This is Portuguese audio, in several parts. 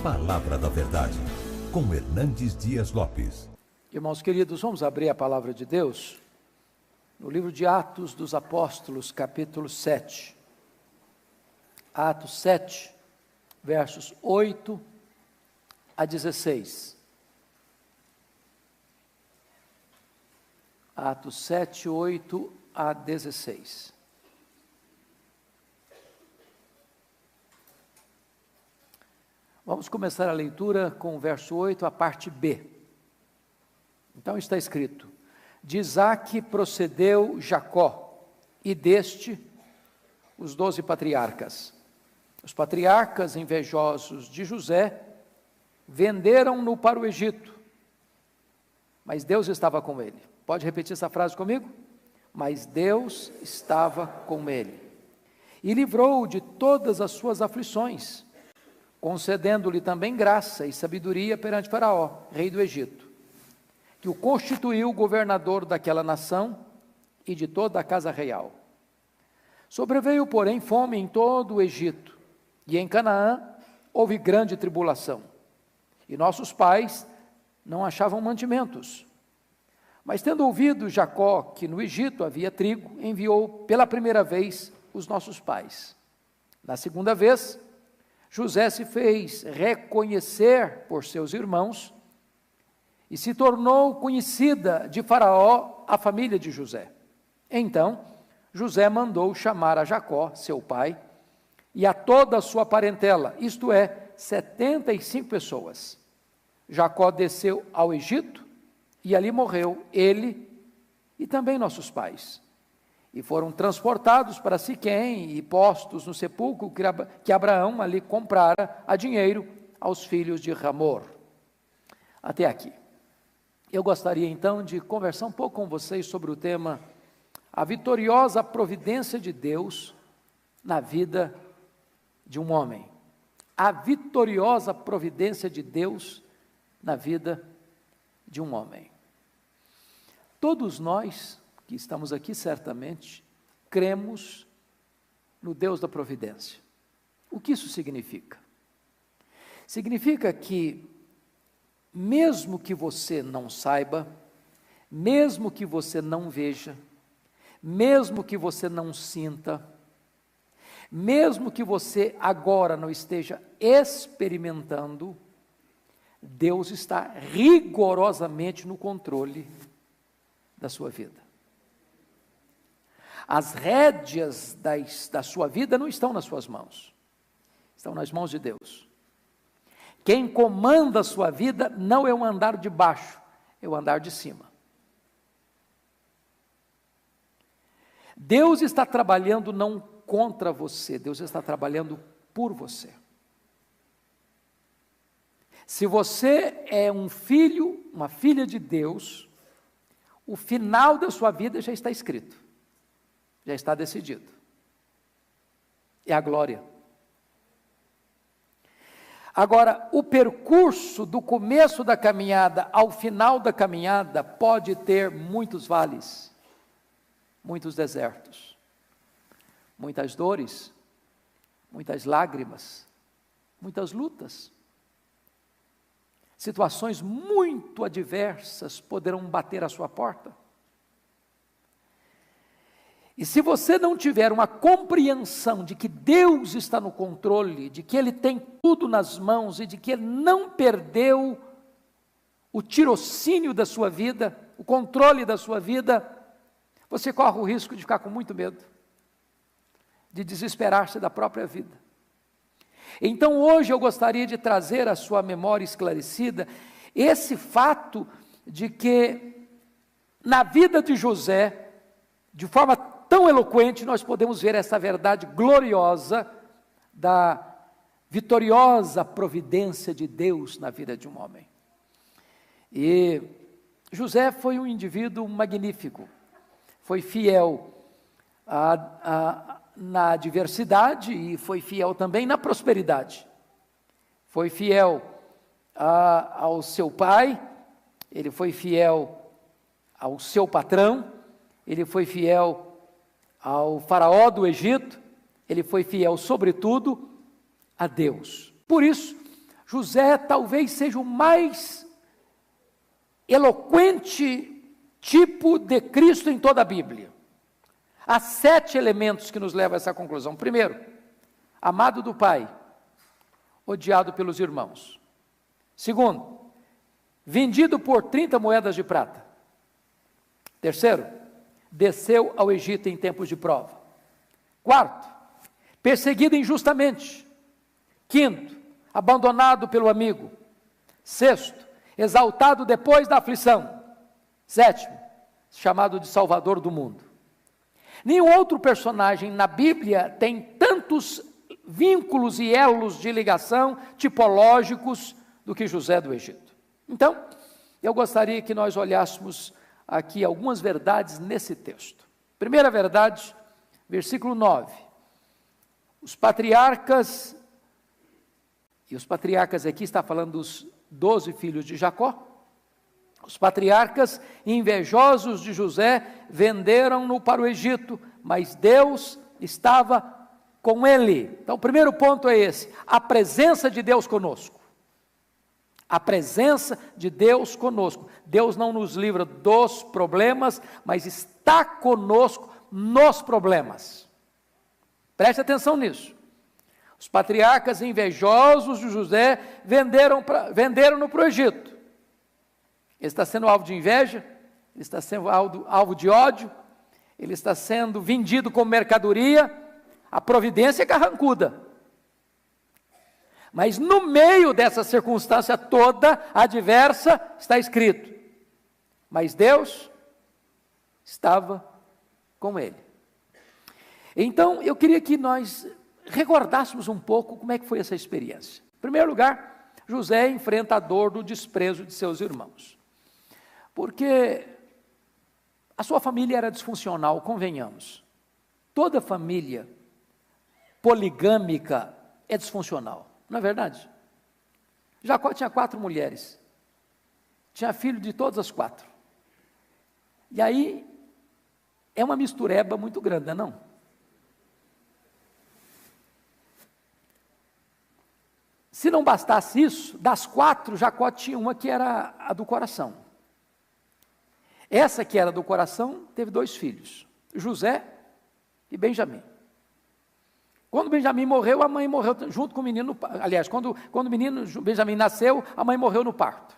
Palavra da Verdade, com Hernandes Dias Lopes. Irmãos queridos, vamos abrir a palavra de Deus no livro de Atos dos Apóstolos, capítulo 7. Atos 7, versos 8 a 16. Atos 7, 8 a 16. Vamos começar a leitura com o verso 8, a parte B. Então está escrito: de Isaque procedeu Jacó, e deste os 12 patriarcas. Os patriarcas, invejosos de José, venderam-no para o Egito, mas Deus estava com ele. Pode repetir essa frase comigo? Mas Deus estava com ele, e livrou-o de todas as suas aflições, concedendo-lhe também graça e sabedoria perante Faraó, rei do Egito, que o constituiu governador daquela nação e de toda a casa real. Sobreveio, porém, fome em todo o Egito, e em Canaã houve grande tribulação, e nossos pais não achavam mantimentos. Mas tendo ouvido Jacó que no Egito havia trigo, enviou pela primeira vez os nossos pais. Na segunda vez, José se fez reconhecer por seus irmãos e se tornou conhecida de Faraó a família de José. Então, José mandou chamar a Jacó, seu pai, e a toda a sua parentela, isto é, 75 pessoas. Jacó desceu ao Egito e ali morreu ele e também nossos pais. E foram transportados para Siquém e postos no sepulcro que Abraão ali comprara a dinheiro aos filhos de Hamor. Até aqui. Eu gostaria então de conversar um pouco com vocês sobre o tema a vitoriosa providência de Deus na vida de um homem. A vitoriosa providência de Deus na vida de um homem. Todos nós que estamos aqui certamente cremos no Deus da providência. O que isso significa? Significa que mesmo que você não saiba, mesmo que você não veja, mesmo que você não sinta, mesmo que você agora não esteja experimentando, Deus está rigorosamente no controle da sua vida. As rédeas da sua vida não estão nas suas mãos, estão nas mãos de Deus. Quem comanda a sua vida não é o andar de baixo, é o andar de cima. Deus está trabalhando não contra você, Deus está trabalhando por você. Se você é um filho, uma filha de Deus, o final da sua vida já está escrito, já está decidido. É a glória. Agora, o percurso do começo da caminhada ao final da caminhada pode ter muitos vales, muitos desertos, muitas dores, muitas lágrimas, muitas lutas. Situações muito adversas poderão bater à sua porta. E se você não tiver uma compreensão de que Deus está no controle, de que Ele tem tudo nas mãos e de que Ele não perdeu o tirocínio da sua vida, o controle da sua vida, você corre o risco de ficar com muito medo, de desesperar-se da própria vida. Então hoje eu gostaria de trazer à sua memória esclarecida esse fato de que na vida de José, de forma tão eloquente, nós podemos ver essa verdade gloriosa da vitoriosa providência de Deus na vida de um homem. E José foi um indivíduo magnífico, foi fiel na adversidade e foi fiel também na prosperidade. Foi fiel ao seu pai, ele foi fiel ao seu patrão, ele foi fiel ao faraó do Egito, ele foi fiel sobretudo a Deus. Por isso, José talvez seja o mais eloquente tipo de Cristo em toda a Bíblia. Há 7 elementos que nos levam a essa conclusão. Primeiro, amado do Pai, odiado pelos irmãos. Segundo, vendido por 30 moedas de prata. Terceiro, desceu ao Egito em tempos de prova. Quarto, perseguido injustamente. Quinto, abandonado pelo amigo. Sexto, exaltado depois da aflição. Sétimo, chamado de Salvador do mundo. Nenhum outro personagem na Bíblia tem tantos vínculos e elos de ligação tipológicos do que José do Egito. Então, eu gostaria que nós olhássemos aqui algumas verdades nesse texto. Primeira verdade, versículo 9. Os patriarcas, e os patriarcas aqui está falando dos 12 filhos de Jacó, os patriarcas, invejosos de José, venderam-no para o Egito, mas Deus estava com ele. Então, o primeiro ponto é esse: a presença de Deus conosco. A presença de Deus conosco. Deus não nos livra dos problemas, mas está conosco nos problemas. Preste atenção nisso. Os patriarcas invejosos de José venderam-no para o Egito. Ele está sendo alvo de inveja, ele está sendo alvo de ódio, ele está sendo vendido como mercadoria, a providência é carrancuda. Mas no meio dessa circunstância toda adversa, está escrito: mas Deus estava com ele. Então, eu queria que nós recordássemos um pouco como é que foi essa experiência. Em primeiro lugar, José enfrenta a dor do desprezo de seus irmãos. Porque a sua família era disfuncional, convenhamos. Toda família poligâmica é disfuncional, não é verdade? Jacó tinha 4 mulheres, tinha filho de todas as 4. E aí, é uma mistureba muito grande, não é? Se não bastasse isso, das 4, Jacó tinha uma que era a do coração. Essa que era do coração teve 2 filhos, José e Benjamim. Quando Benjamim morreu, a mãe morreu junto com o menino. Aliás, quando o menino Benjamim nasceu, a mãe morreu no parto.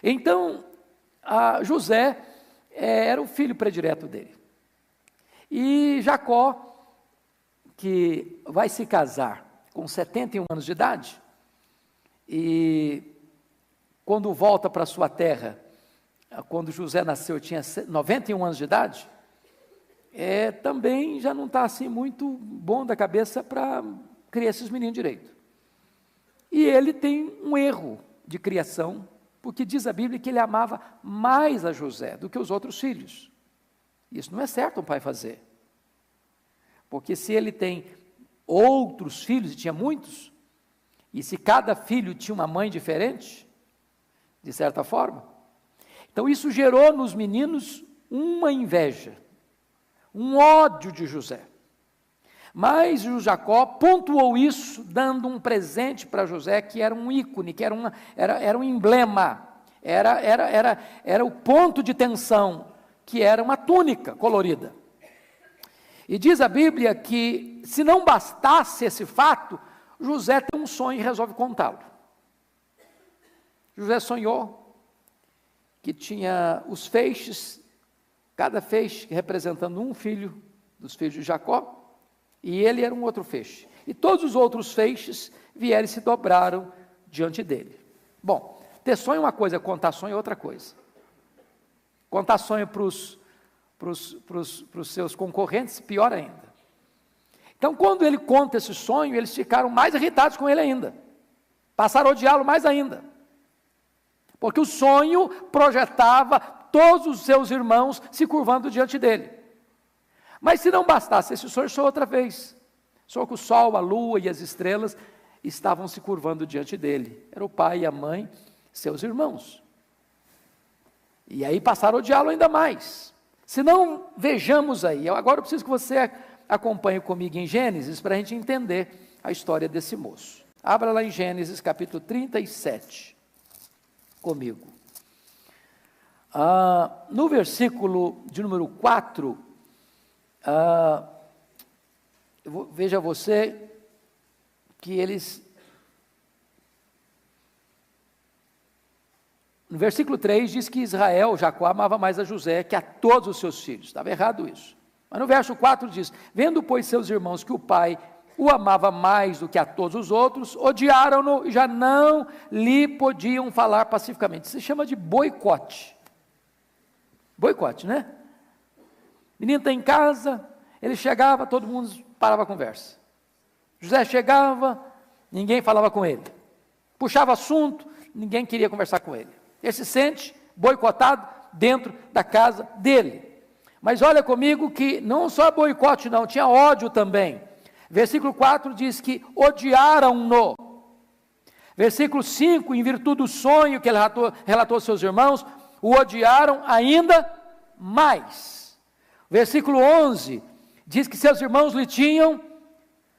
Então, José era o filho predileto dele. E Jacó, que vai se casar com 71 anos de idade, e quando volta para sua terra, quando José nasceu, tinha 91 anos de idade, também já não está assim muito bom da cabeça para criar esses meninos direito. E ele tem um erro de criação, porque diz a Bíblia que ele amava mais a José do que os outros filhos. Isso não é certo um pai fazer. Porque se ele tem outros filhos, e tinha muitos, e se cada filho tinha uma mãe diferente, de certa forma, então isso gerou nos meninos uma inveja, um ódio de José. Mas o Jacó pontuou isso, dando um presente para José, que era um ícone, que era um emblema, era o ponto de tensão, que era uma túnica colorida. E diz a Bíblia que, se não bastasse esse fato, José tem um sonho e resolve contá-lo. José sonhou que tinha os feixes, cada feixe representando um filho dos filhos de Jacó, e ele era um outro feixe. E todos os outros feixes vieram e se dobraram diante dele. Bom, ter sonho é uma coisa, contar sonho é outra coisa. Contar sonho para os seus concorrentes, pior ainda. Então, quando ele conta esse sonho, eles ficaram mais irritados com ele ainda. Passaram a odiá-lo mais ainda. Porque o sonho projetava todos os seus irmãos se curvando diante dele. Mas se não bastasse esse sonho, sonhou outra vez. Sonhou que o sol, a lua e as estrelas estavam se curvando diante dele. Era o pai e a mãe, seus irmãos. E aí passaram a odiá-lo ainda mais. Se não, vejamos aí. Agora eu preciso que você acompanhe comigo em Gênesis para a gente entender a história desse moço. Abra lá em Gênesis capítulo 37, comigo. No versículo de número 4, veja você que eles... No versículo 3 diz que Israel, Jacó, amava mais a José que a todos os seus filhos. Estava errado isso. Mas no verso 4 diz: vendo, pois, seus irmãos que o pai o amava mais do que a todos os outros, odiaram-no e já não lhe podiam falar pacificamente. Isso se chama de boicote. Boicote, né? O menino está em casa, ele chegava, todo mundo parava a conversa. José chegava, ninguém falava com ele. Puxava assunto, ninguém queria conversar com ele. Ele se sente boicotado dentro da casa dele. Mas olha comigo que não só boicote não, tinha ódio também. Versículo 4 diz que odiaram-no. Versículo 5, em virtude do sonho que ele relatou aos seus irmãos, o odiaram ainda mais. Versículo 11, diz que seus irmãos lhe tinham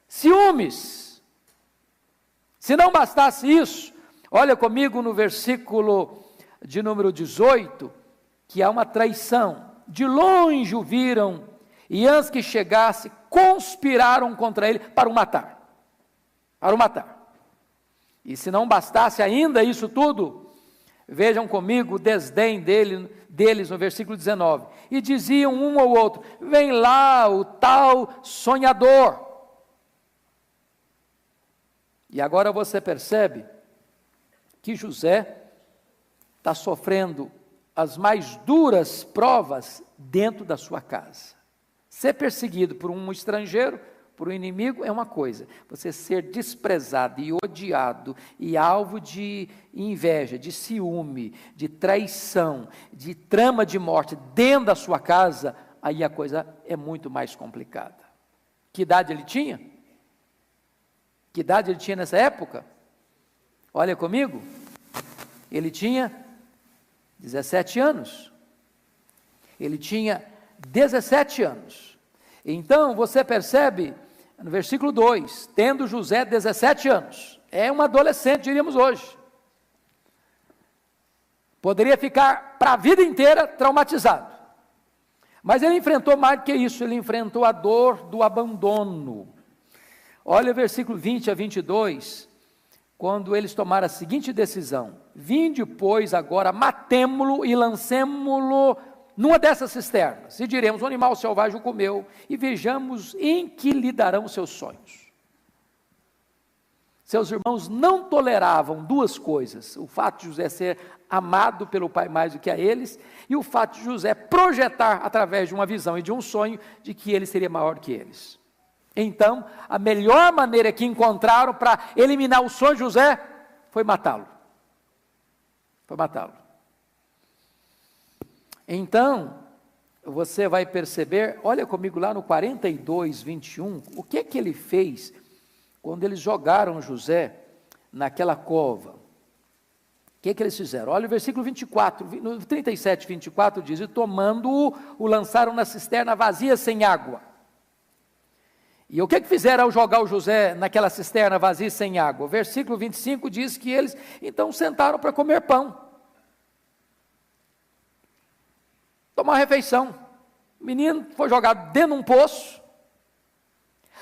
ciúmes. Se não bastasse isso, olha comigo no versículo de número 18, que há uma traição. De longe o viram, e antes que chegasse, conspiraram contra ele para o matar. Para o matar. E se não bastasse ainda isso tudo, vejam comigo o desdém deles no versículo 19. E diziam um ao outro: vem lá o tal sonhador. E agora você percebe que José está sofrendo as mais duras provas dentro da sua casa. Ser perseguido por um estrangeiro, por um inimigo, é uma coisa. Você ser desprezado e odiado e alvo de inveja, de ciúme, de traição, de trama de morte dentro da sua casa, aí a coisa é muito mais complicada. Que idade ele tinha? Que idade ele tinha nessa época? Olha comigo. Ele tinha 17 anos. Ele tinha 17 anos. Então, você percebe, no versículo 2, tendo José 17 anos, é um adolescente, diríamos hoje. Poderia ficar para a vida inteira traumatizado. Mas ele enfrentou mais do que isso, ele enfrentou a dor do abandono. Olha o versículo 20 a 22, quando eles tomaram a seguinte decisão: vinde, pois, agora, matemo-lo e lancemo-lo numa dessas cisternas, e diremos: o animal selvagem o comeu, e vejamos em que lhe darão seus sonhos. Seus irmãos não toleravam duas coisas: o fato de José ser amado pelo pai mais do que a eles, e o fato de José projetar, através de uma visão e de um sonho, de que ele seria maior que eles. Então, a melhor maneira que encontraram para eliminar o sonho de José foi matá-lo. Foi matá-lo. Então, você vai perceber, olha comigo lá no 42, 21, o que é que ele fez quando eles jogaram José naquela cova. O que é que eles fizeram? Olha o versículo 24, no 37, 24 diz: e tomando-o, o lançaram na cisterna vazia sem água. E o que fizeram ao jogar o José naquela cisterna vazia e sem água? O versículo 25 diz que eles então sentaram para comer pão. Tomar uma refeição. O menino foi jogado dentro de um poço.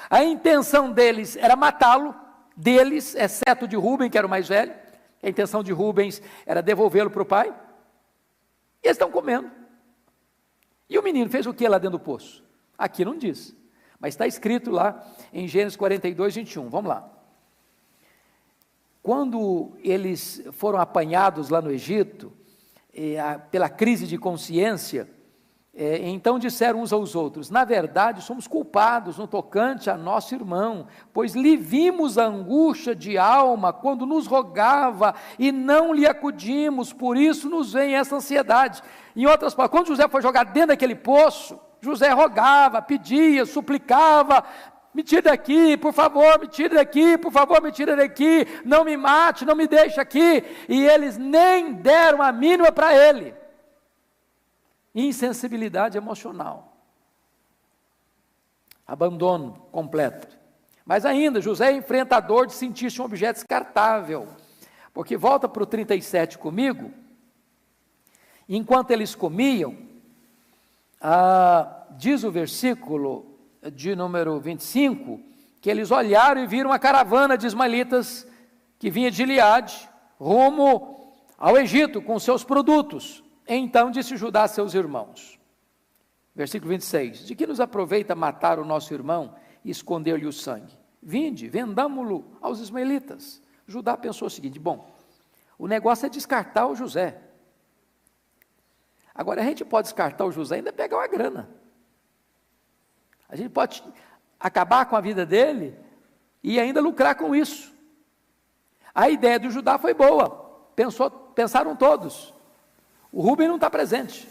A intenção deles era matá-lo, deles, exceto de Rubem, que era o mais velho. A intenção de Rubens era devolvê-lo para o pai. E eles estão comendo. E o menino fez o que lá dentro do poço? Aqui não diz. Mas está escrito lá em Gênesis 42, 21. Vamos lá. Quando eles foram apanhados lá no Egito, pela crise de consciência, então disseram uns aos outros: na verdade somos culpados no tocante a nosso irmão, pois lhe vimos a angústia de alma quando nos rogava e não lhe acudimos, por isso nos vem essa ansiedade. Em outras palavras, quando José foi jogado dentro daquele poço, José rogava, pedia, suplicava: me tire daqui, por favor, me tire daqui, por favor, me tire daqui, não me mate, não me deixe aqui. E eles nem deram a mínima para ele. Insensibilidade emocional. Abandono completo. Mas ainda, José é enfrentador de sentir-se um objeto descartável, porque volta para o 37 comigo, enquanto eles comiam, diz o versículo de número 25, que eles olharam e viram a caravana de ismaelitas que vinha de Gileade, rumo ao Egito com seus produtos. Então disse Judá a seus irmãos, versículo 26, de que nos aproveita matar o nosso irmão e esconder-lhe o sangue? Vinde, vendamo-lo aos ismaelitas. Judá pensou o seguinte, bom, o negócio é descartar o José. Agora, a gente pode descartar o José e ainda pegar uma grana. A gente pode acabar com a vida dele e ainda lucrar com isso. A ideia do Judá foi boa, pensaram todos. O Rúben não está presente.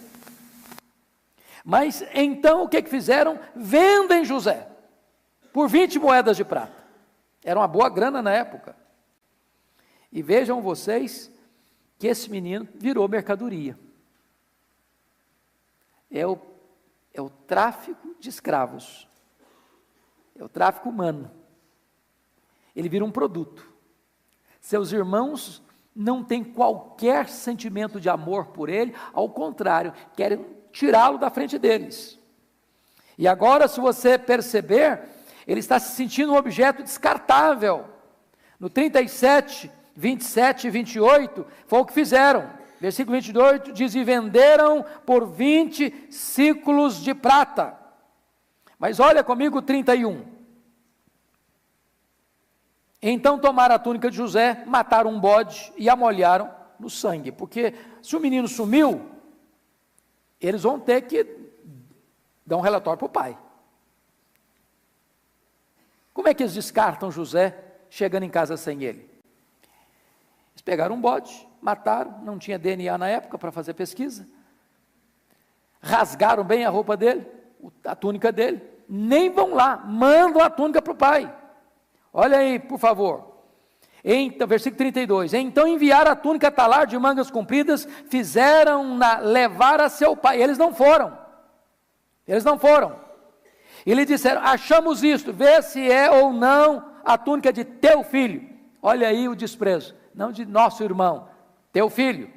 Mas então o que fizeram? Vendem José por 20 moedas de prata. Era uma boa grana na época. E vejam vocês que esse menino virou mercadoria. É o tráfico de escravos. É o tráfico humano. Ele vira um produto. Seus irmãos não têm qualquer sentimento de amor por ele, ao contrário, querem tirá-lo da frente deles. E agora, se você perceber, ele está se sentindo um objeto descartável. No 37, 27 e 28, foi o que fizeram. Versículo 28 diz, e venderam por 20 ciclos de prata. Mas olha comigo o 31. Então tomaram a túnica de José, mataram um bode e a molharam no sangue. Porque se o menino sumiu, eles vão ter que dar um relatório para o pai. Como é que eles descartam José chegando em casa sem ele? Eles pegaram um bode, mataram, não tinha DNA na época para fazer pesquisa, rasgaram bem a roupa dele, a túnica dele, nem vão lá, mandam a túnica para o pai. Olha aí, por favor. Então, versículo 32. Então enviaram a túnica talar de mangas compridas, fizeram-na levar a seu pai. Eles não foram. E lhe disseram, achamos isto, vê se é ou não a túnica de teu filho. Olha aí o desprezo, não de nosso irmão, teu filho.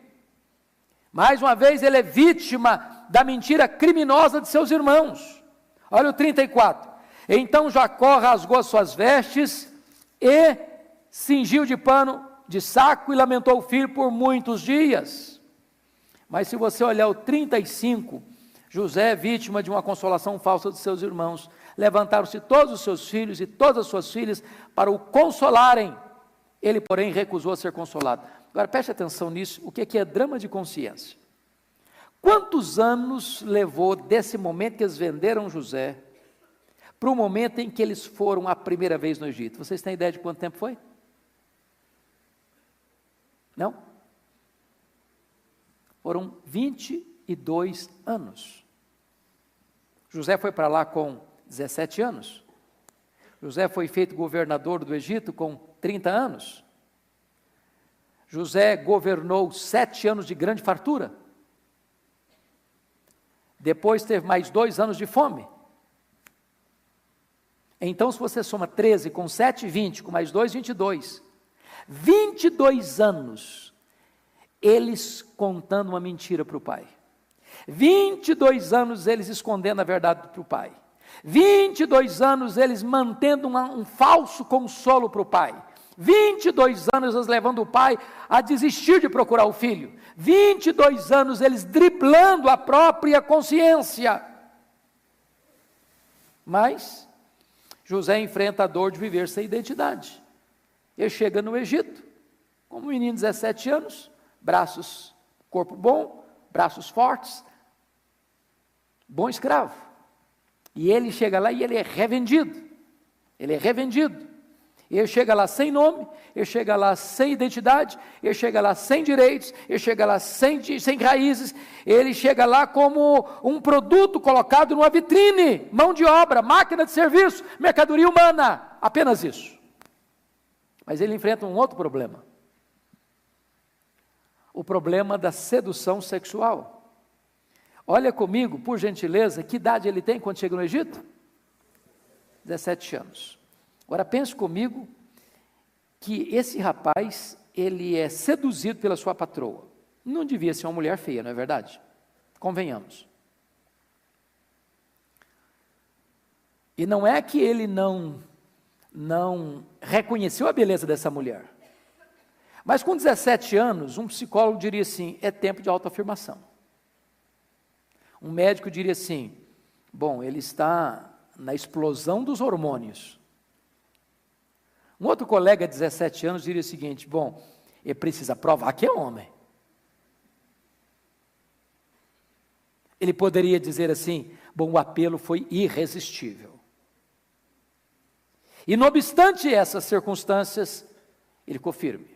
Mais uma vez ele é vítima da mentira criminosa de seus irmãos. Olha o 34. Então Jacó rasgou as suas vestes e cingiu de pano de saco e lamentou o filho por muitos dias. Mas se você olhar o 35, José é vítima de uma consolação falsa de seus irmãos. Levantaram-se todos os seus filhos e todas as suas filhas para o consolarem. Ele, porém, recusou a ser consolado. Agora preste atenção nisso, o que é drama de consciência? Quantos anos levou desse momento que eles venderam José para o momento em que eles foram a primeira vez no Egito? Vocês têm ideia de quanto tempo foi? Não? Foram 22 anos. José foi para lá com 17 anos. José foi feito governador do Egito com 30 anos. José governou 7 anos de grande fartura. Depois teve mais 2 anos de fome. Então, se você soma 13 com 7, 20, com mais 2, 22. 22 anos, eles contando uma mentira para o pai. 22 anos eles escondendo a verdade para o pai. 22 anos eles mantendo um falso consolo para o pai. 22 anos eles levando o pai a desistir de procurar o filho. 22 anos eles driblando a própria consciência. Mas José enfrenta a dor de viver sem identidade. Ele chega no Egito, como um menino de 17 anos, braços, corpo bom, braços fortes, bom escravo. E ele chega lá e ele é revendido. Ele chega lá sem nome, ele chega lá sem identidade, ele chega lá sem direitos, ele chega lá sem raízes, ele chega lá como um produto colocado numa vitrine, mão de obra, máquina de serviço, mercadoria humana, apenas isso. Mas ele enfrenta um outro problema. O problema da sedução sexual. Olha comigo, por gentileza, que idade ele tem quando chega no Egito? 17 anos. Agora pense comigo que esse rapaz, ele é seduzido pela sua patroa. Não devia ser uma mulher feia, não é verdade? Convenhamos. E não é que ele não reconheceu a beleza dessa mulher. Mas com 17 anos, um psicólogo diria assim, é tempo de autoafirmação. Um médico diria assim, bom, ele está na explosão dos hormônios. Um outro colega de 17 anos diria o seguinte, bom, ele precisa provar que é homem. Ele poderia dizer assim, bom, o apelo foi irresistível. E não obstante essas circunstâncias, ele ficou firme.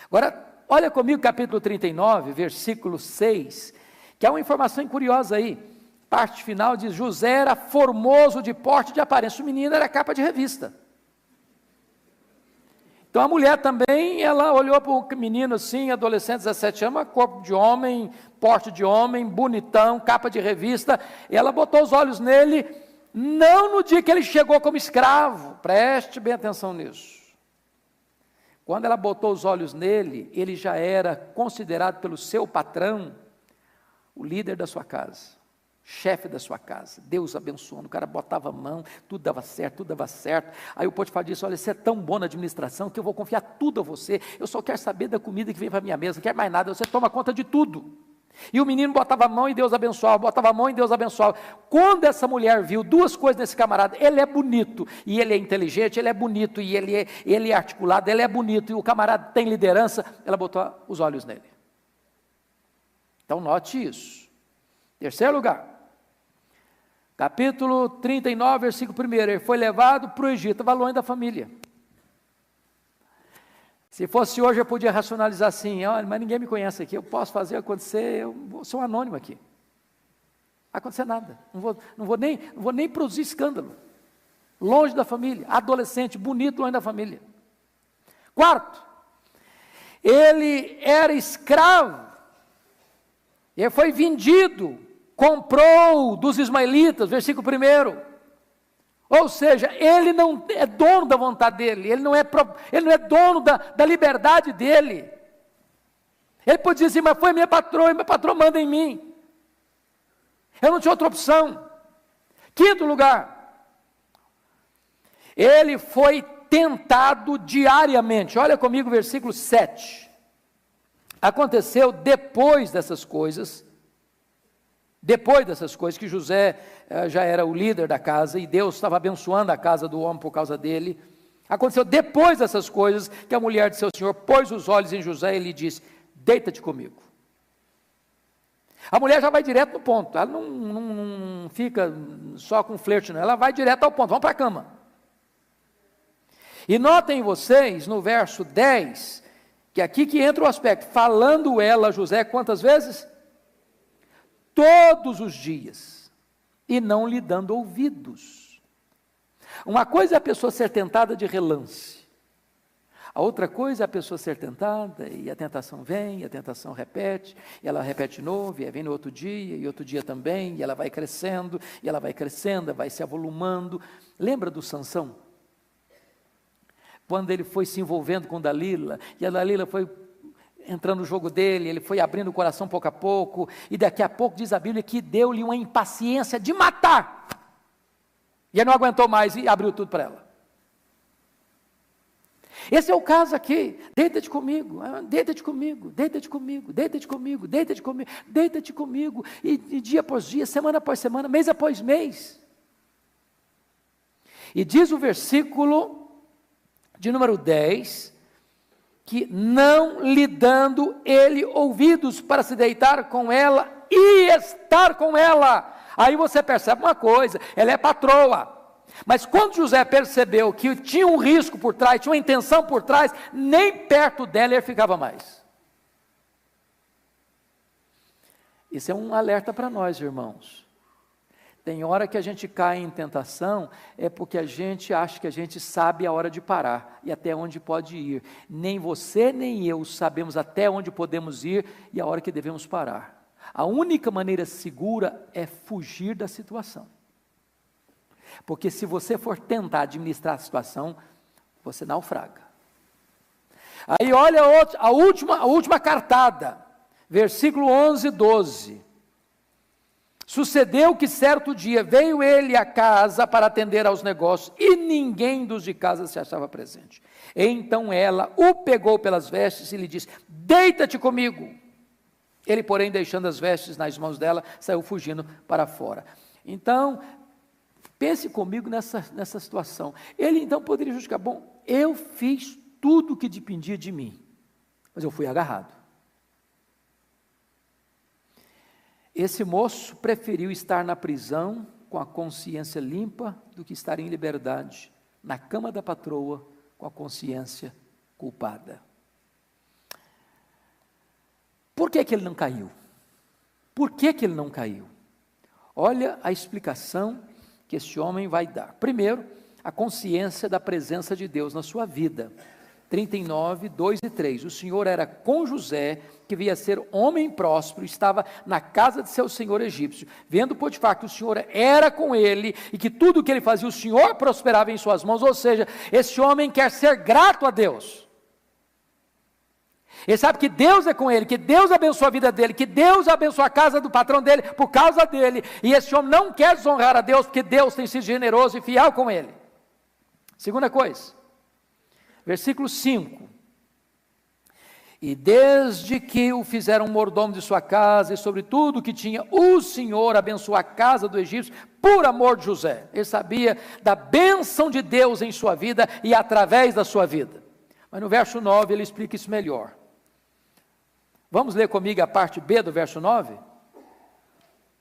Agora, olha comigo capítulo 39, versículo 6, que há uma informação curiosa aí. Parte final diz, José era formoso de porte e de aparência. O menino era capa de revista. Então a mulher também, ela olhou para o menino assim, adolescente, 17 anos, corpo de homem, porte de homem, bonitão, capa de revista, e ela botou os olhos nele, não no dia que ele chegou como escravo, preste bem atenção nisso. Quando ela botou os olhos nele, ele já era considerado pelo seu patrão, o líder da sua casa. Chefe da sua casa, Deus abençoando, o cara botava a mão, tudo dava certo. Aí o Potifar disse, olha, você é tão bom na administração que eu vou confiar tudo a você, eu só quero saber da comida que vem para a minha mesa, não quero mais nada, você toma conta de tudo. E o menino botava a mão e Deus abençoava, botava a mão e Deus abençoava. Quando essa mulher viu duas coisas nesse camarada, ele é bonito, e ele é inteligente, ele é bonito, e ele é articulado, ele é bonito, e o camarada tem liderança, ela botou os olhos nele. Então note isso. Terceiro lugar. Capítulo 39, versículo 1, ele foi levado para o Egito, estava longe da família. Se fosse hoje eu podia racionalizar assim, olha, mas ninguém me conhece aqui, eu posso fazer acontecer, eu sou um anônimo aqui. Não vai acontecer nada, não vou nem produzir escândalo. Longe da família, adolescente, bonito, longe da família. Quarto, ele era escravo, ele foi vendido, comprou dos ismaelitas, versículo 1. Ou seja, ele não é dono da vontade dele, ele não é dono da liberdade dele. Ele podia dizer, mas foi minha patroa manda em mim. Eu não tinha outra opção. Quinto lugar, ele foi tentado diariamente. Olha comigo o versículo 7. Aconteceu depois dessas coisas que José já era o líder da casa, e Deus estava abençoando a casa do homem por causa dele, aconteceu depois dessas coisas, que a mulher de seu senhor pôs os olhos em José e lhe disse, deita-te comigo. A mulher já vai direto no ponto, ela não fica só com flerte, não, ela vai direto ao ponto, vamos para a cama. E notem vocês, no verso 10, que aqui que entra o aspecto, falando ela a José quantas vezes? Todos os dias, e não lhe dando ouvidos. Uma coisa é a pessoa ser tentada de relance, a outra coisa é a pessoa ser tentada, e a tentação vem, e a tentação repete, e ela repete de novo, e vem no outro dia, e outro dia também, e ela vai crescendo, vai se avolumando. Lembra do Sansão? Quando ele foi se envolvendo com Dalila, e a Dalila foi entrando no jogo dele, ele foi abrindo o coração pouco a pouco, e daqui a pouco diz a Bíblia que deu-lhe uma impaciência de matar, e ele não aguentou mais e abriu tudo para ela. Esse é o caso aqui, deita-te comigo, deita-te comigo, deita-te comigo, deita-te comigo, deita-te comigo, deita-te comigo, e dia após dia, semana após semana, mês após mês. E diz o versículo de número 10, que não lhe dando ele ouvidos para se deitar com ela e estar com ela. Aí você percebe uma coisa, ela é patroa. Mas quando José percebeu que tinha um risco por trás, tinha uma intenção por trás, nem perto dela ele ficava mais. Isso é um alerta para nós, irmãos. Tem hora que a gente cai em tentação, é porque a gente acha que a gente sabe a hora de parar e até onde pode ir. Nem você nem eu sabemos até onde podemos ir e a hora que devemos parar. A única maneira segura é fugir da situação. Porque se você for tentar administrar a situação, você naufraga. Aí olha a última cartada, versículo 11 e 12. Sucedeu que certo dia veio ele à casa para atender aos negócios, e ninguém dos de casa se achava presente. Então ela o pegou pelas vestes e lhe disse: deita-te comigo. Ele, porém, deixando as vestes nas mãos dela, saiu fugindo para fora. Então, pense comigo nessa situação. Ele então poderia justificar: bom, eu fiz tudo o que dependia de mim, mas eu fui agarrado. Esse moço preferiu estar na prisão com a consciência limpa do que estar em liberdade, na cama da patroa, com a consciência culpada. Por que ele não caiu? Por que ele não caiu? Olha a explicação que este homem vai dar. Primeiro, a consciência da presença de Deus na sua vida. 39, 2 e 3. O Senhor era com José, que via ser homem próspero, estava na casa de seu senhor egípcio. Vendo Potifar que o Senhor era com ele, e que tudo o que ele fazia, o Senhor prosperava em suas mãos. Ou seja, esse homem quer ser grato a Deus. Ele sabe que Deus é com ele, que Deus abençoa a vida dele, que Deus abençoa a casa do patrão dele por causa dele. E esse homem não quer desonrar a Deus, porque Deus tem sido generoso e fiel com ele. Segunda coisa, versículo 5. E desde que o fizeram mordomo de sua casa, e sobre tudo que tinha, o Senhor abençoou a casa do egípcio, por amor de José. Ele sabia da bênção de Deus em sua vida, e através da sua vida. Mas no verso 9 ele explica isso melhor. Vamos ler comigo a parte B do verso 9?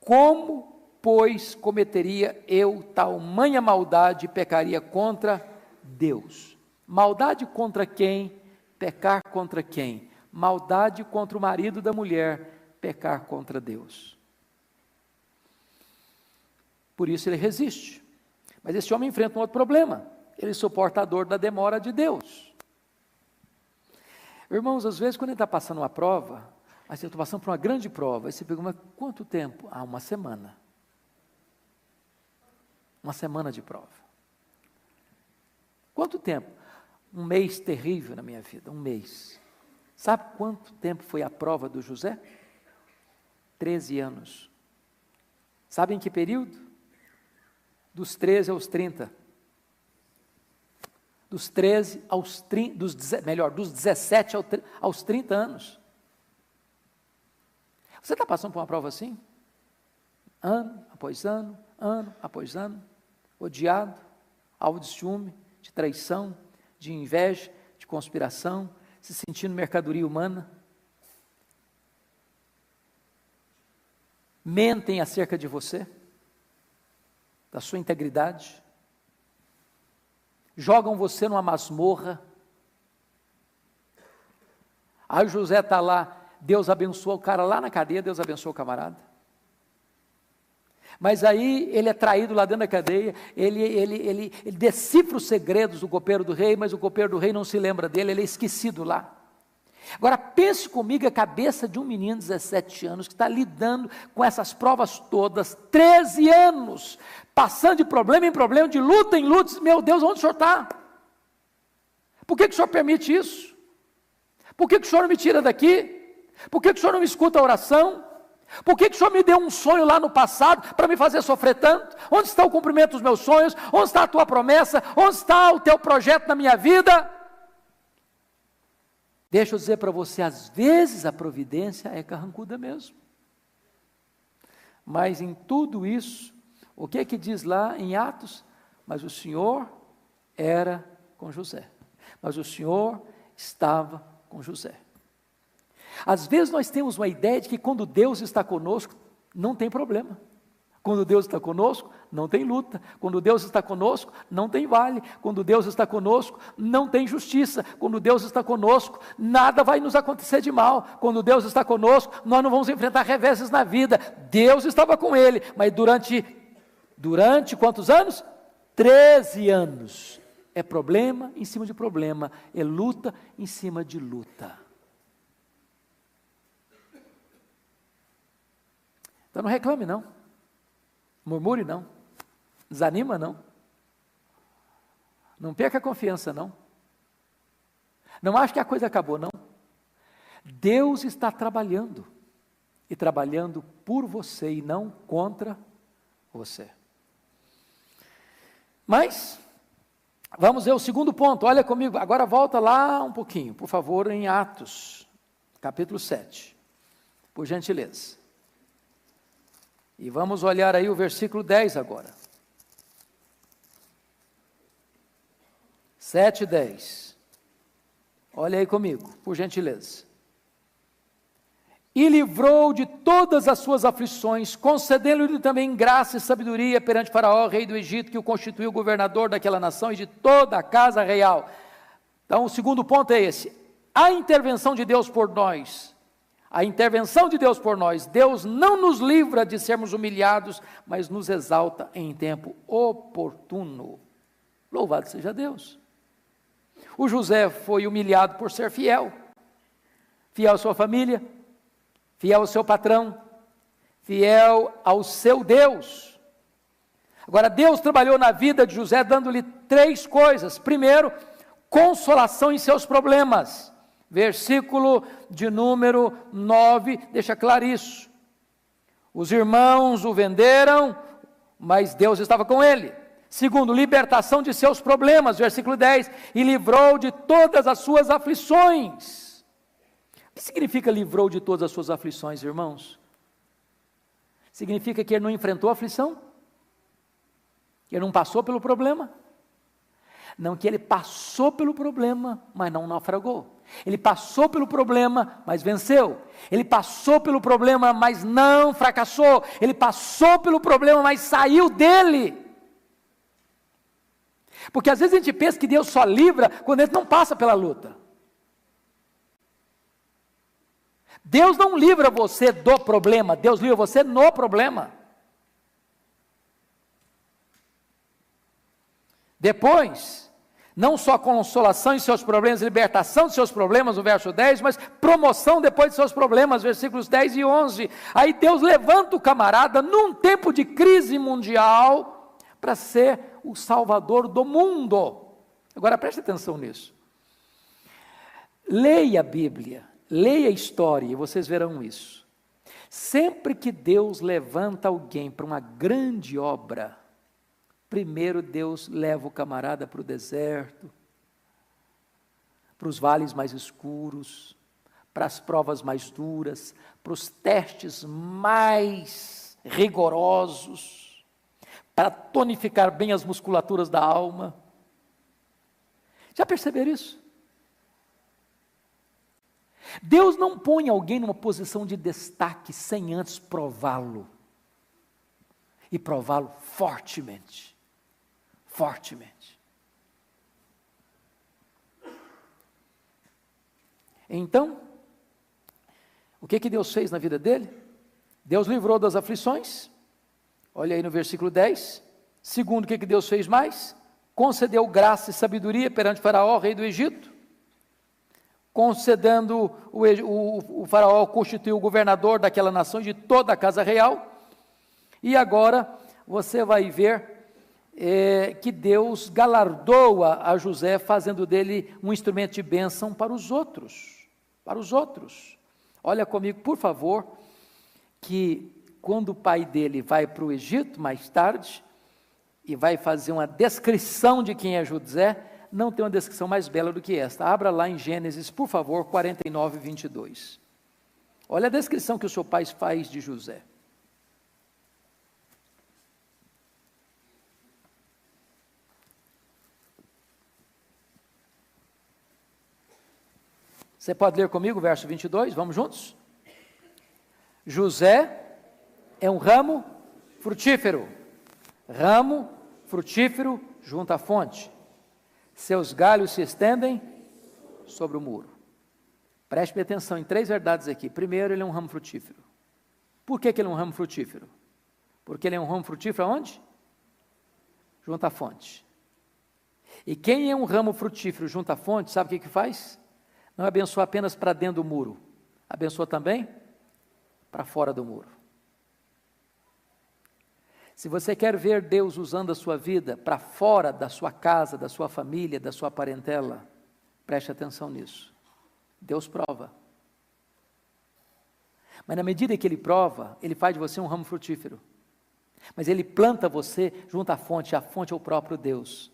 Como, pois, cometeria eu tamanha maldade e pecaria contra Deus? Maldade contra quem? Pecar contra quem? Maldade contra o marido da mulher, pecar contra Deus. Por isso ele resiste. Mas esse homem enfrenta um outro problema. Ele suporta a dor da demora de Deus. Irmãos, às vezes quando ele está passando uma prova, assim, eu estou passando por uma grande prova, aí você pergunta: mas quanto tempo? Ah, uma semana. Uma semana de prova. Quanto tempo? Um mês terrível na minha vida, um mês. Sabe quanto tempo foi a prova do José? 13 anos. Sabe em que período? Dos 13 aos 30. Dos 13 aos 30, dos 17 aos 30 anos. Você está passando por uma prova assim? Ano após ano, ano após ano, odiado, alvo de ciúme, de traição, de inveja, de conspiração, se sentindo mercadoria humana. Mentem acerca de você, da sua integridade. Jogam você numa masmorra. Aí o José está lá, Deus abençoa o cara lá na cadeia, Deus abençoa o camarada. Mas aí ele é traído lá dentro da cadeia, ele decifra os segredos do copeiro do rei, mas o copeiro do rei não se lembra dele, ele é esquecido lá. Agora pense comigo a cabeça de um menino de 17 anos, que está lidando com essas provas todas, 13 anos, passando de problema em problema, de luta em luta. Diz: meu Deus, onde o senhor está? Por que o senhor permite isso? Por que o senhor não me tira daqui? Por que o senhor não me escuta a oração? Por que o senhor me deu um sonho lá no passado para me fazer sofrer tanto? Onde está o cumprimento dos meus sonhos? Onde está a tua promessa? Onde está o teu projeto na minha vida? Deixa eu dizer para você, às vezes a providência é carrancuda mesmo. Mas em tudo isso, o que é que diz lá em Atos? Mas o Senhor era com José. Mas o Senhor estava com José. Às vezes nós temos uma ideia de que quando Deus está conosco, não tem problema. Quando Deus está conosco, não tem luta. Quando Deus está conosco, não tem vale. Quando Deus está conosco, não tem justiça. Quando Deus está conosco, nada vai nos acontecer de mal. Quando Deus está conosco, nós não vamos enfrentar reveses na vida. Deus estava com ele, mas durante quantos anos? 13 anos. É problema em cima de problema, é luta em cima de luta. Então não reclame não, murmure não, Desanima, não. Não perca a confiança, não. Não ache que a coisa acabou, não. Deus está trabalhando, e trabalhando por você e não contra você. Mas, vamos ver o segundo ponto, olha comigo, agora volta lá um pouquinho, por favor, em Atos, capítulo 7, por gentileza. E vamos olhar aí o versículo 10 agora. 7:10. Olha aí comigo, por gentileza. E livrou de todas as suas aflições, concedendo-lhe também graça e sabedoria perante Faraó, rei do Egito, que o constituiu governador daquela nação e de toda a casa real. Então, o segundo ponto é esse: a intervenção de Deus por nós. A intervenção de Deus por nós. Deus não nos livra de sermos humilhados, mas nos exalta em tempo oportuno. Louvado seja Deus. O José foi humilhado por ser fiel. Fiel à sua família, fiel ao seu patrão, fiel ao seu Deus. Agora, Deus trabalhou na vida de José dando-lhe 3 coisas. Primeiro, consolação em seus problemas. Versículo de número 9, deixa claro isso. Os irmãos o venderam, mas Deus estava com ele. Segundo, libertação de seus problemas, versículo 10, e livrou de todas as suas aflições. O que significa livrou de todas as suas aflições, irmãos? Significa que ele não enfrentou a aflição? Que ele não passou pelo problema? Não, que ele passou pelo problema, mas não naufragou. Ele passou pelo problema, mas venceu. Ele passou pelo problema, mas não fracassou. Ele passou pelo problema, mas saiu dele. Porque às vezes a gente pensa que Deus só livra quando a gente não passa pela luta. Deus não livra você do problema, Deus livra você no problema. Depois, não só consolação em seus problemas, libertação de seus problemas, no verso 10, mas promoção depois de seus problemas, versículos 10 e 11. Aí Deus levanta o camarada num tempo de crise mundial para ser o salvador do mundo. Agora preste atenção nisso. Leia a Bíblia, leia a história e vocês verão isso. Sempre que Deus levanta alguém para uma grande obra, primeiro Deus leva o camarada para o deserto, para os vales mais escuros, para as provas mais duras, para os testes mais rigorosos, para tonificar bem as musculaturas da alma. Já perceberam isso? Deus não põe alguém numa posição de destaque sem antes prová-lo, e prová-lo fortemente. Fortemente. Então, o que Deus fez na vida dele? Deus livrou das aflições, olha aí no versículo 10. Segundo, o que Deus fez mais? Concedeu graça e sabedoria perante Faraó, rei do Egito, concedendo o Faraó constituiu o governador daquela nação, de toda a casa real. E agora você vai ver que Deus galardoa a José, fazendo dele um instrumento de bênção para os outros. Para os outros. Olha comigo, por favor, que quando o pai dele vai para o Egito, mais tarde, e vai fazer uma descrição de quem é José, não tem uma descrição mais bela do que esta. Abra lá em Gênesis, por favor, 49, 22. Olha a descrição que o seu pai faz de José. Você pode ler comigo o verso 22, vamos juntos? José é um ramo frutífero junto à fonte. Seus galhos se estendem sobre o muro. Preste atenção em 3 verdades aqui. Primeiro, ele é um ramo frutífero. Por que ele é um ramo frutífero? Porque ele é um ramo frutífero aonde? Junto à fonte. E quem é um ramo frutífero junto à fonte, sabe o que faz? Não abençoa apenas para dentro do muro, abençoa também para fora do muro. Se você quer ver Deus usando a sua vida para fora da sua casa, da sua família, da sua parentela, preste atenção nisso. Deus prova. Mas na medida que Ele prova, Ele faz de você um ramo frutífero. Mas Ele planta você junto à fonte, a fonte é o próprio Deus.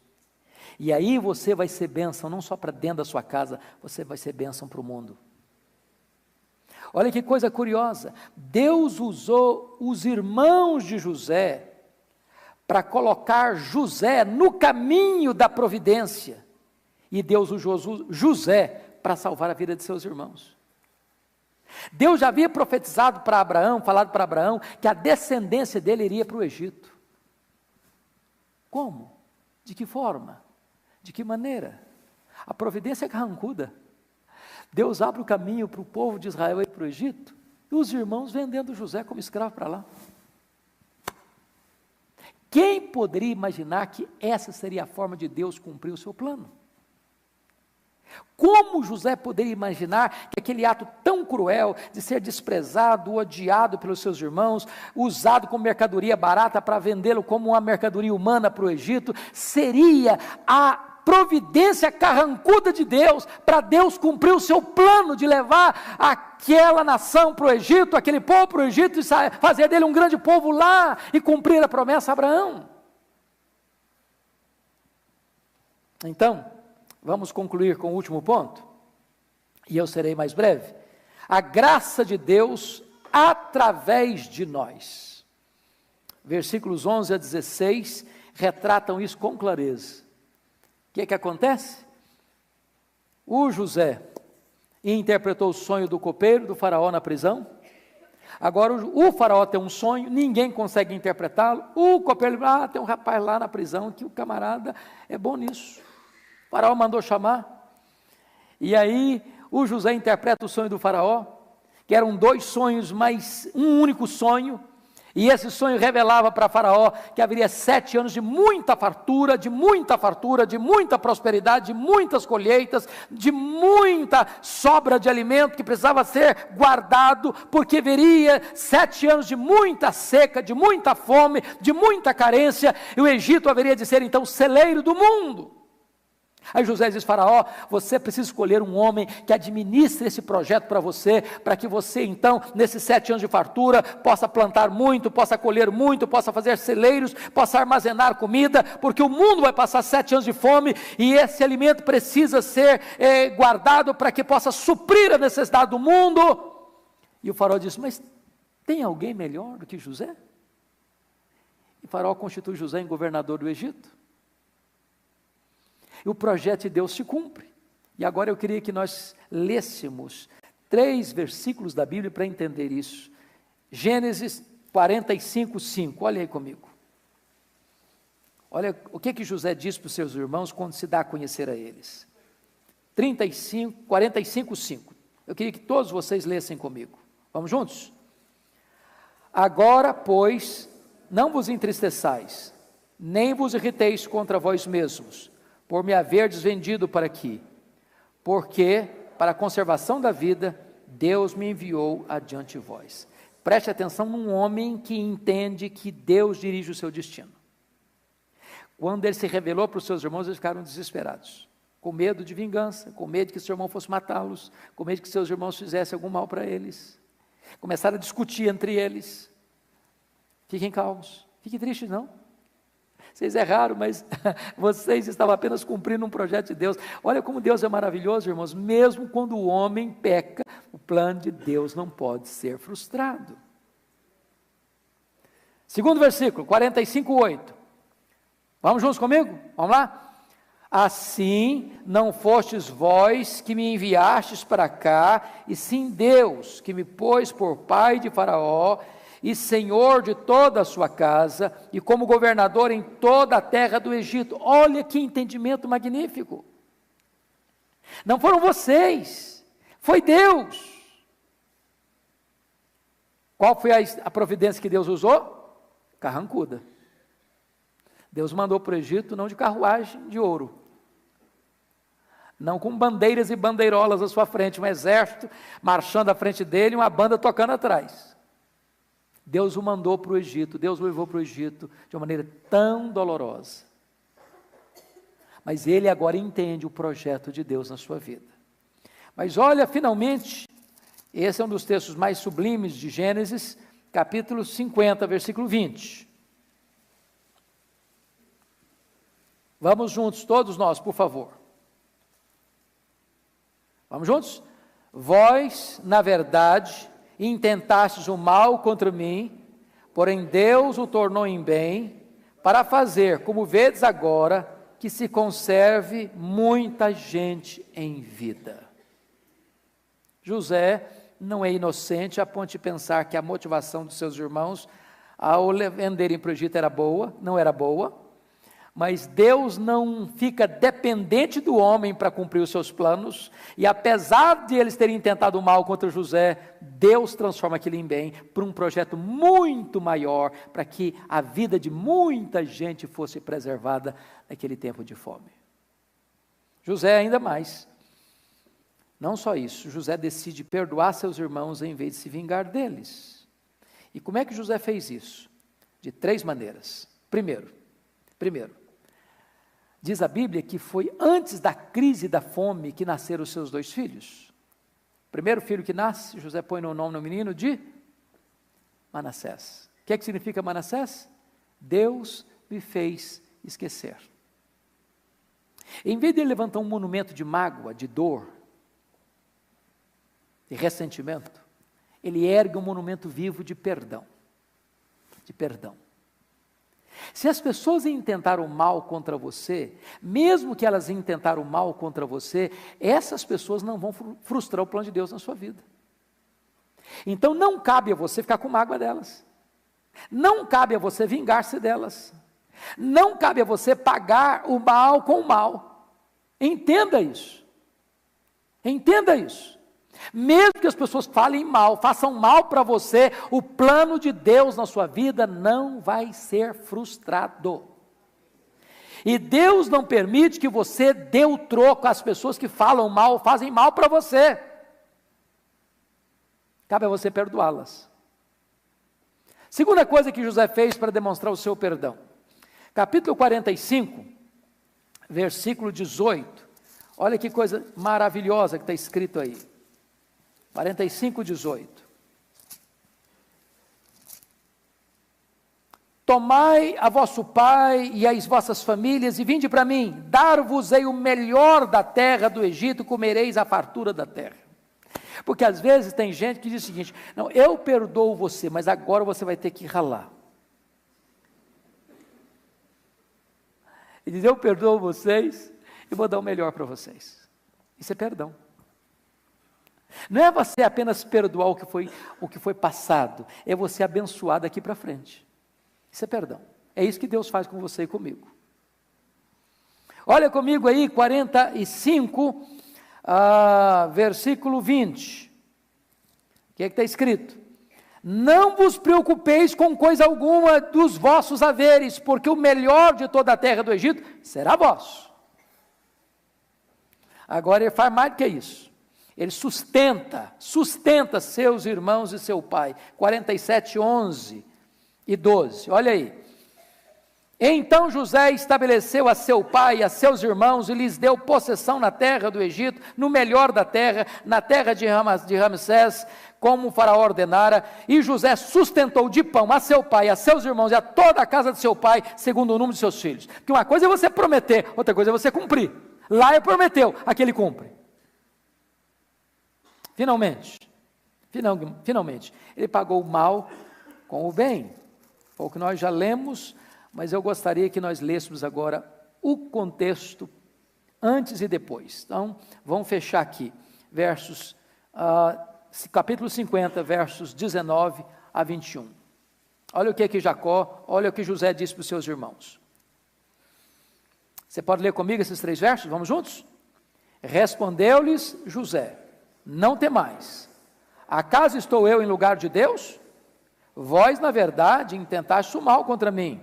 E aí você vai ser bênção, não só para dentro da sua casa, você vai ser bênção para o mundo. Olha que coisa curiosa, Deus usou os irmãos de José para colocar José no caminho da providência. E Deus usou José para salvar a vida de seus irmãos. Deus já havia profetizado para Abraão, falado para Abraão, que a descendência dele iria para o Egito. Como? De que forma? De que maneira? A providência é carrancuda. Deus abre o caminho para o povo de Israel ir para o Egito, e os irmãos vendendo José como escravo para lá. Quem poderia imaginar que essa seria a forma de Deus cumprir o seu plano? Como José poderia imaginar que aquele ato tão cruel de ser desprezado, odiado pelos seus irmãos, usado como mercadoria barata para vendê-lo como uma mercadoria humana para o Egito, seria a providência carrancuda de Deus, para Deus cumprir o seu plano de levar aquela nação para o Egito, aquele povo para o Egito, e fazer dele um grande povo lá, e cumprir a promessa a Abraão. Então, vamos concluir com o último ponto, e eu serei mais breve. A graça de Deus através de nós. Versículos 11 a 16 retratam isso com clareza. O que acontece? O José interpretou o sonho do copeiro, do faraó na prisão. Agora o faraó tem um sonho, ninguém consegue interpretá-lo. O copeiro, tem um rapaz lá na prisão que o camarada é bom nisso. O faraó mandou chamar. E aí o José interpreta o sonho do faraó, que eram 2 sonhos, mas um único sonho. E esse sonho revelava para Faraó que haveria 7 anos de muita fartura, de muita prosperidade, de muitas colheitas, de muita sobra de alimento que precisava ser guardado, porque viria 7 anos de muita seca, de muita fome, de muita carência, e o Egito haveria de ser então o celeiro do mundo. Aí José diz: Faraó, você precisa escolher um homem que administre esse projeto para você, para que você então, nesses 7 anos de fartura, possa plantar muito, possa colher muito, possa fazer celeiros, possa armazenar comida, porque o mundo vai passar 7 anos de fome, e esse alimento precisa ser guardado para que possa suprir a necessidade do mundo. E o faraó diz: mas tem alguém melhor do que José? E o faraó constitui José em governador do Egito. E o projeto de Deus se cumpre. E agora eu queria que nós lêssemos 3 versículos da Bíblia para entender isso. Gênesis 45, 5, olha aí comigo. Olha o que José diz para os seus irmãos quando se dá a conhecer a eles. 45, 5. Eu queria que todos vocês lessem comigo. Vamos juntos? Agora, pois, não vos entristeçais, nem vos irriteis contra vós mesmos, por me haverdes vendido para aqui, porque para a conservação da vida, Deus me enviou adiante de vós. Preste atenção num homem que entende que Deus dirige o seu destino. Quando ele se revelou para os seus irmãos, eles ficaram desesperados, com medo de vingança, com medo que seu irmão fosse matá-los, com medo que seus irmãos fizessem algum mal para eles. Começaram a discutir entre eles. Fiquem calmos, fiquem tristes não. Vocês erraram, mas vocês estavam apenas cumprindo um projeto de Deus. Olha como Deus é maravilhoso, irmãos. Mesmo quando o homem peca, o plano de Deus não pode ser frustrado. Segundo versículo, 45, 8. Vamos juntos comigo? Vamos lá? Assim não fostes vós que me enviastes para cá, e sim Deus que me pôs por pai de Faraó, e senhor de toda a sua casa, e como governador em toda a terra do Egito. Olha que entendimento magnífico. Não foram vocês, foi Deus. Qual foi a providência que Deus usou? Carrancuda. Deus mandou para o Egito não de carruagem de ouro, não com bandeiras e bandeirolas à sua frente, um exército marchando à frente dele, uma banda tocando atrás. Deus o mandou para o Egito, Deus o levou para o Egito de uma maneira tão dolorosa. Mas ele agora entende o projeto de Deus na sua vida. Mas olha, finalmente, esse é um dos textos mais sublimes de Gênesis, capítulo 50, versículo 20. Vamos juntos, todos nós, por favor. Vamos juntos? Vós, na verdade, intentastes o mal contra mim, porém Deus o tornou em bem, para fazer, como vedes agora, que se conserve muita gente em vida. José não é inocente a ponto de pensar que a motivação dos seus irmãos ao venderem para o Egito era boa, não era boa, mas Deus não fica dependente do homem para cumprir os seus planos, e apesar de eles terem tentado o mal contra José, Deus transforma aquilo em bem, para um projeto muito maior, para que a vida de muita gente fosse preservada naquele tempo de fome. José ainda mais, não só isso, José decide perdoar seus irmãos em vez de se vingar deles. E como é que José fez isso? De 3 maneiras. Primeiro, diz a Bíblia que foi antes da crise da fome que nasceram os seus 2 filhos. O primeiro filho que nasce, José põe no nome do menino de Manassés. O que é que significa Manassés? Deus me fez esquecer. Em vez de ele levantar um monumento de mágoa, de dor, de ressentimento, ele ergue um monumento vivo de perdão. De perdão. Se as pessoas intentaram mal contra você, mesmo que elas intentaram mal contra você, essas pessoas não vão frustrar o plano de Deus na sua vida. Então não cabe a você ficar com mágoa delas. Não cabe a você vingar-se delas. Não cabe a você pagar o mal com o mal. Entenda isso. Entenda isso. Mesmo que as pessoas falem mal, façam mal para você, o plano de Deus na sua vida não vai ser frustrado. E Deus não permite que você dê o troco às pessoas que falam mal, fazem mal para você. Cabe a você perdoá-las. Segunda coisa que José fez para demonstrar o seu perdão. Capítulo 45, versículo 18. Olha que coisa maravilhosa que está escrito aí. 45, 18. Tomai a vosso pai e as vossas famílias e vinde para mim, dar-vos-ei o melhor da terra do Egito, comereis a fartura da terra. Porque às vezes tem gente que diz o seguinte: não, eu perdoo você, mas agora você vai ter que ralar. E diz: eu perdoo vocês e vou dar o melhor para vocês. Isso é perdão. Não é você apenas perdoar o que foi passado, é você abençoar daqui para frente. Isso é perdão. É isso que Deus faz com você e comigo. Olha comigo aí, 45, versículo 20. O que é que está escrito? Não vos preocupeis com coisa alguma dos vossos haveres, porque o melhor de toda a terra do Egito será vosso. Agora ele faz mais do que isso. Ele sustenta seus irmãos e seu pai. 47, 11 e 12, olha aí. Então José estabeleceu a seu pai e a seus irmãos e lhes deu possessão na terra do Egito, no melhor da terra, na terra de Ramsés, como o faraó ordenara, e José sustentou de pão a seu pai, a seus irmãos e a toda a casa de seu pai, segundo o número de seus filhos. Porque uma coisa é você prometer, outra coisa é você cumprir. Lá ele prometeu, aqui ele cumpre. Finalmente, ele pagou o mal com o bem. Foi o que nós já lemos, mas eu gostaria que nós lêssemos agora o contexto antes e depois. Então, vamos fechar aqui, capítulo 50, versos 19 a 21. Olha o que Jacó, olha o que José disse para os seus irmãos. Você pode ler comigo esses 3 versos? Vamos juntos? Respondeu-lhes José: não temais, acaso estou eu em lugar de Deus? Vós, na verdade, intentastes o mal contra mim,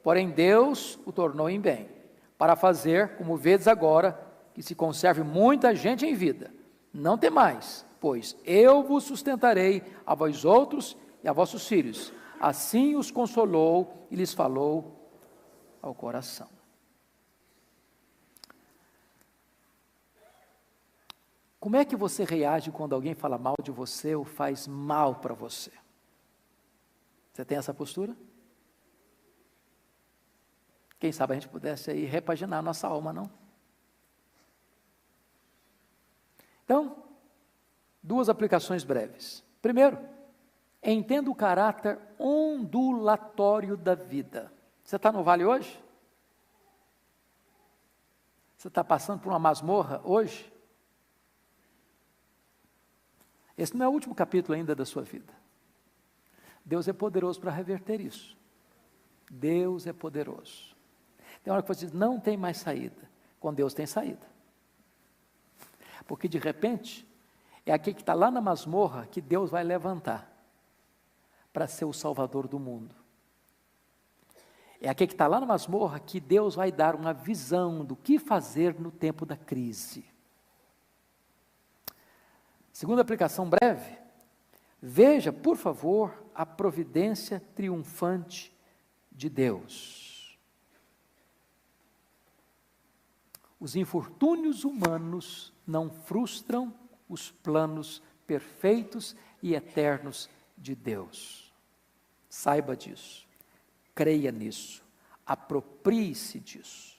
porém Deus o tornou em bem, para fazer, como vedes agora, que se conserve muita gente em vida. Não temais, pois eu vos sustentarei a vós outros e a vossos filhos. Assim os consolou e lhes falou ao coração. Como é que você reage quando alguém fala mal de você ou faz mal para você? Você tem essa postura? Quem sabe a gente pudesse aí repaginar a nossa alma, não? Então, duas aplicações breves. Primeiro, entenda o caráter ondulatório da vida. Você está no vale hoje? Você está passando por uma masmorra hoje? Esse não é o último capítulo ainda da sua vida. Deus é poderoso para reverter isso. Deus é poderoso. Tem hora que você diz, não tem mais saída. Com Deus tem saída. Porque de repente, é aquele que está lá na masmorra que Deus vai levantar para ser o salvador do mundo. É aquele que está lá na masmorra que Deus vai dar uma visão do que fazer no tempo da crise. Segunda aplicação breve, veja, por favor, a providência triunfante de Deus. Os infortúnios humanos não frustram os planos perfeitos e eternos de Deus. Saiba disso, creia nisso, aproprie-se disso.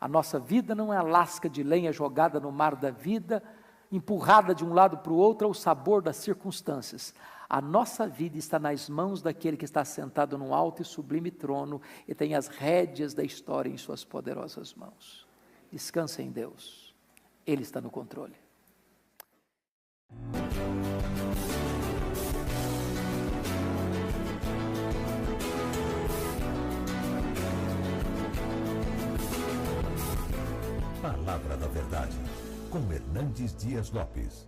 A nossa vida não é a lasca de lenha jogada no mar da vida, empurrada de um lado para o outro ao sabor das circunstâncias. A nossa vida está nas mãos daquele que está sentado num alto e sublime trono e tem as rédeas da história em suas poderosas mãos. Descanse em Deus, Ele está no controle. Palavra da Verdade, com Hernandes Dias Lopes.